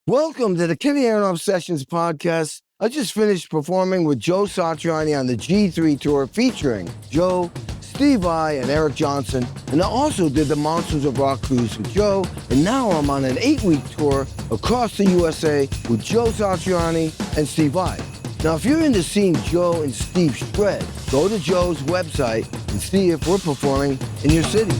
Welcome to the Kenny Aronoff Sessions podcast. I just finished performing with Joe Satriani on the G3 tour featuring Joe, Steve Vai, and Eric Johnson. And I also did the Monsters of Rock cruise with Joe. And now I'm on an 8-week tour across the USA with Joe Satriani and Steve Vai. Now, if you're into seeing Joe and Steve shred, go to Joe's website and see if we're performing in your city.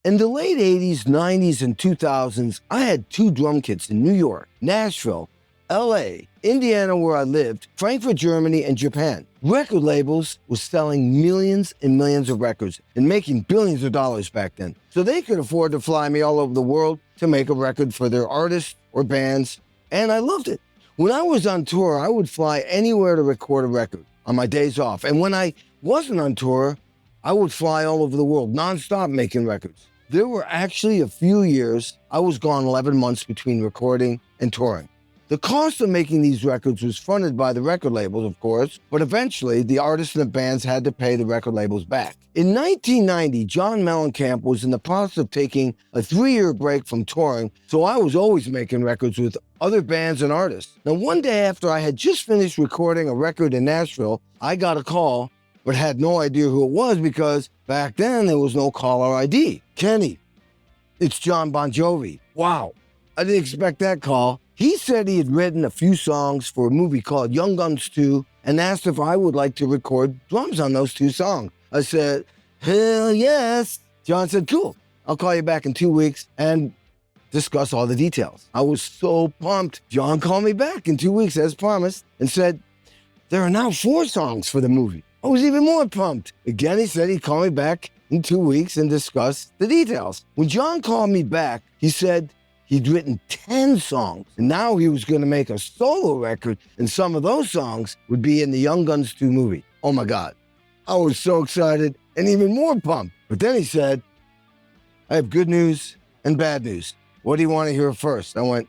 In the late 80s, 90s, and 2000s, I had 2 drum kits in New York, Nashville, LA, Indiana where I lived, Frankfurt, Germany, and Japan. Record labels were selling millions and millions of records and making billions of dollars back then. So they could afford to fly me all over the world to make a record for their artists or bands, and I loved it. When I was on tour, I would fly anywhere to record a record on my days off. And when I wasn't on tour, I would fly all over the world, nonstop making records. There were actually a few years I was gone 11 months between recording and touring. The cost of making these records was funded by the record labels, of course, but eventually the artists and the bands had to pay the record labels back. In 1990, John Mellencamp was in the process of taking a 3-year break from touring, so I was always making records with other bands and artists. Now, one day after I had just finished recording a record in Nashville, I got a call, but had no idea who it was because back then there was no caller ID. Kenny, it's Jon Bon Jovi. Wow, I didn't expect that call. He said he had written a few songs for a movie called Young Guns 2 and asked if I would like to record drums on those 2 songs. I said, hell yes. John said, cool, I'll call you back in 2 weeks and discuss all the details. I was so pumped. John called me back in 2 weeks as promised and said, there are now 4 songs for the movie. I was even more pumped. Again, he said he'd call me back in 2 weeks and discuss the details. When John called me back, he said he'd written 10 songs, and now he was going to make a solo record, and some of those songs would be in the Young Guns 2 movie. Oh my God. I was so excited and even more pumped. But then he said, I have good news and bad news. What do you want to hear first? I went,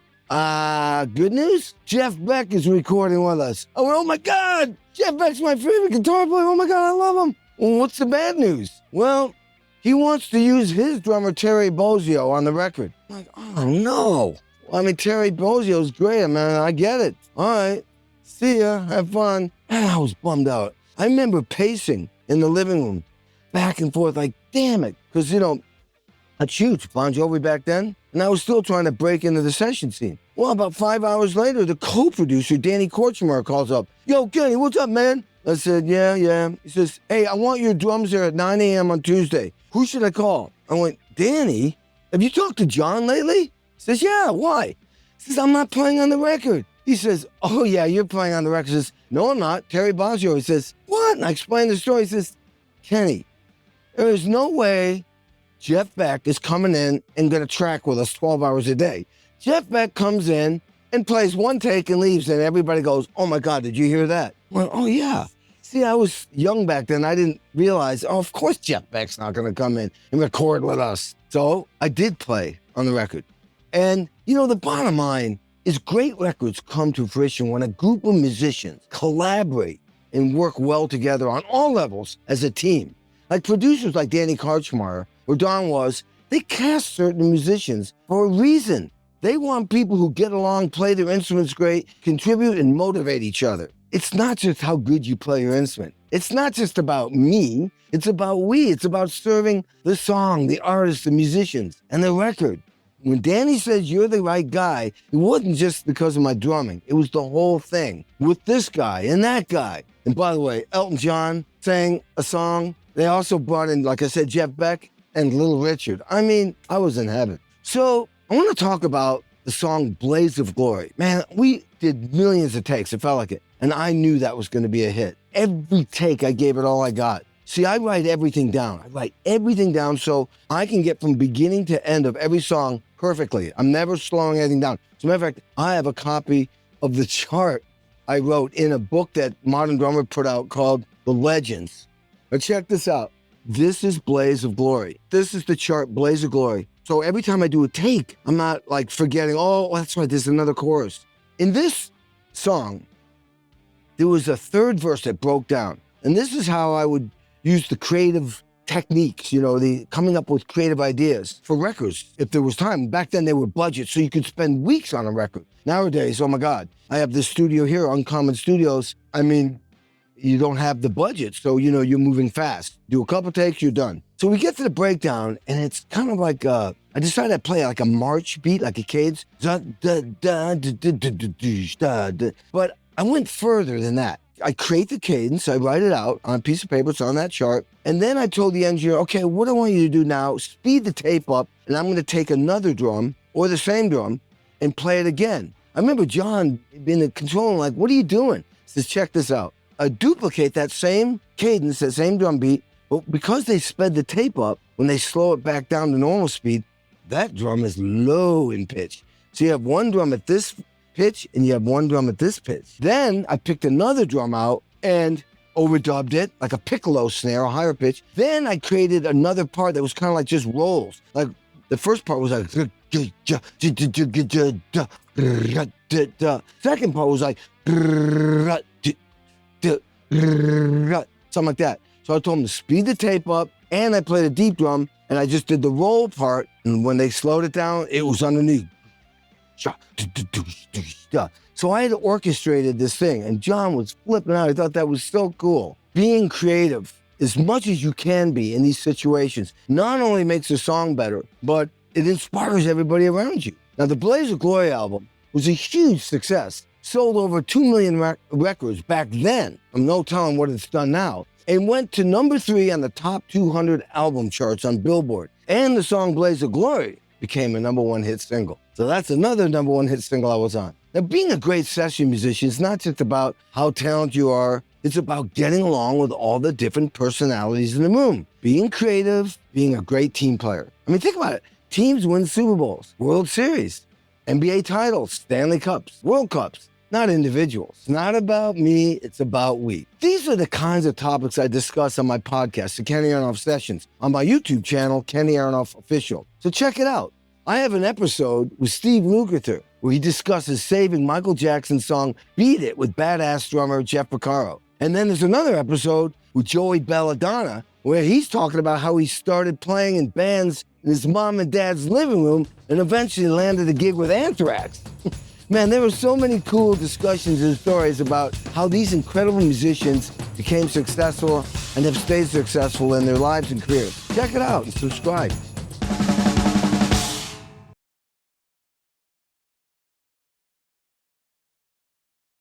good news? Jeff Beck is recording with us. I went, oh my God, Jeff Beck's my favorite guitar player. Oh my God, I love him. Well, what's the bad news? Well, he wants to use his drummer, Terry Bozzio, on the record. I'm like, oh no. Well, I mean, Terry Bozzio's great, man. I get it. All right, see ya, have fun. And I was bummed out. I remember pacing in the living room, back and forth, like, damn it. Because, that's huge, Bon Jovi back then. And I was still trying to break into the session scene. Well, about 5 hours later, the co-producer, Danny Korchmar, calls up. Yo, Kenny, what's up, man? I said, yeah. He says, hey, I want your drums there at 9 a.m. on Tuesday. Who should I call? I went, Danny, have you talked to John lately? He says, yeah, why? He says, I'm not playing on the record. He says, oh yeah, you're playing on the record. He says, no, I'm not. Terry Bozzio. He says, what? And I explained the story. He says, Kenny, there is no way Jeff Beck is coming in and going to track with us 12 hours a day. Jeff Beck comes in and plays one take and leaves, and everybody goes, oh my God, did you hear that? I went, oh yeah. See, I was young back then. I didn't realize, oh, of course Jeff Beck's not going to come in and record with us. So I did play on the record. And, the bottom line is great records come to fruition when a group of musicians collaborate and work well together on all levels as a team. Like producers like Danny Korchmar or Don was, they cast certain musicians for a reason. They want people who get along, play their instruments great, contribute, and motivate each other. It's not just how good you play your instrument. It's not just about me. It's about we. It's about serving the song, the artist, the musicians, and the record. When Danny says you're the right guy, it wasn't just because of my drumming. It was the whole thing with this guy and that guy. And by the way, Elton John sang a song. They also brought in, like I said, Jeff Beck and Little Richard. I mean, I was in heaven. So I want to talk about the song Blaze of Glory. Man, we did millions of takes. It felt like it. And I knew that was going to be a hit. Every take, I gave it all I got. See, I write everything down. I write everything down so I can get from beginning to end of every song perfectly. I'm never slowing anything down. As a matter of fact, I have a copy of the chart I wrote in a book that Modern Drummer put out called The Legends. Now check this out. This is Blaze of Glory. This is the chart, Blaze of Glory. So every time I do a take, I'm not like forgetting, oh, that's right, there's another chorus. In this song, there was a third verse that broke down. And this is how I would use the creative techniques, the coming up with creative ideas for records. If there was time, back then they were budgets, so you could spend weeks on a record. Nowadays, oh my God, I have this studio here, Uncommon Studios. I mean, you don't have the budget, so you're moving fast. Do a couple takes, you're done. So we get to the breakdown, and it's kind of like I decided to play like a march beat, like a cadence. But I went further than that. I create the cadence, I write it out on a piece of paper, it's on that chart, and then I told the engineer, okay, what I want you to do now, speed the tape up, and I'm going to take another drum, or the same drum, and play it again. I remember John being the controller, like, what are you doing? He says, check this out. I duplicate that same cadence, that same drum beat, but because they sped the tape up, when they slow it back down to normal speed, that drum is low in pitch. So you have one drum at this pitch and you have one drum at this pitch. Then I picked another drum out and overdubbed it like a piccolo snare, a higher pitch. Then I created another part that was kind of like just rolls. Like the first part was like, second part was like, something like that. So I told him to speed the tape up, and I played a deep drum, and I just did the roll part, and when they slowed it down, it was underneath. So I had orchestrated this thing, and John was flipping out. I thought that was so cool. Being creative, as much as you can be in these situations, not only makes a song better, but it inspires everybody around you. Now, the Blaze of Glory album was a huge success. Sold over 2 million records back then. I'm no telling what it's done now. And went to number 3 on the top 200 album charts on Billboard. And the song Blaze of Glory became a #1 hit single. So that's another #1 hit single I was on. Now, being a great session musician is not just about how talented you are. It's about getting along with all the different personalities in the room. Being creative, being a great team player. I mean, think about it. Teams win Super Bowls, World Series, NBA titles, Stanley Cups, World Cups. Not individuals. It's not about me, it's about we. These are the kinds of topics I discuss on my podcast, The Kenny Aronoff Sessions, on my YouTube channel, Kenny Aronoff Official. So check it out. I have an episode with Steve Lukather where he discusses saving Michael Jackson's song Beat It with badass drummer Jeff Porcaro. And then there's another episode with Joey Belladonna where he's talking about how he started playing in bands in his mom and dad's living room and eventually landed a gig with Anthrax. Man, there were so many cool discussions and stories about how these incredible musicians became successful and have stayed successful in their lives and careers. Check it out and subscribe.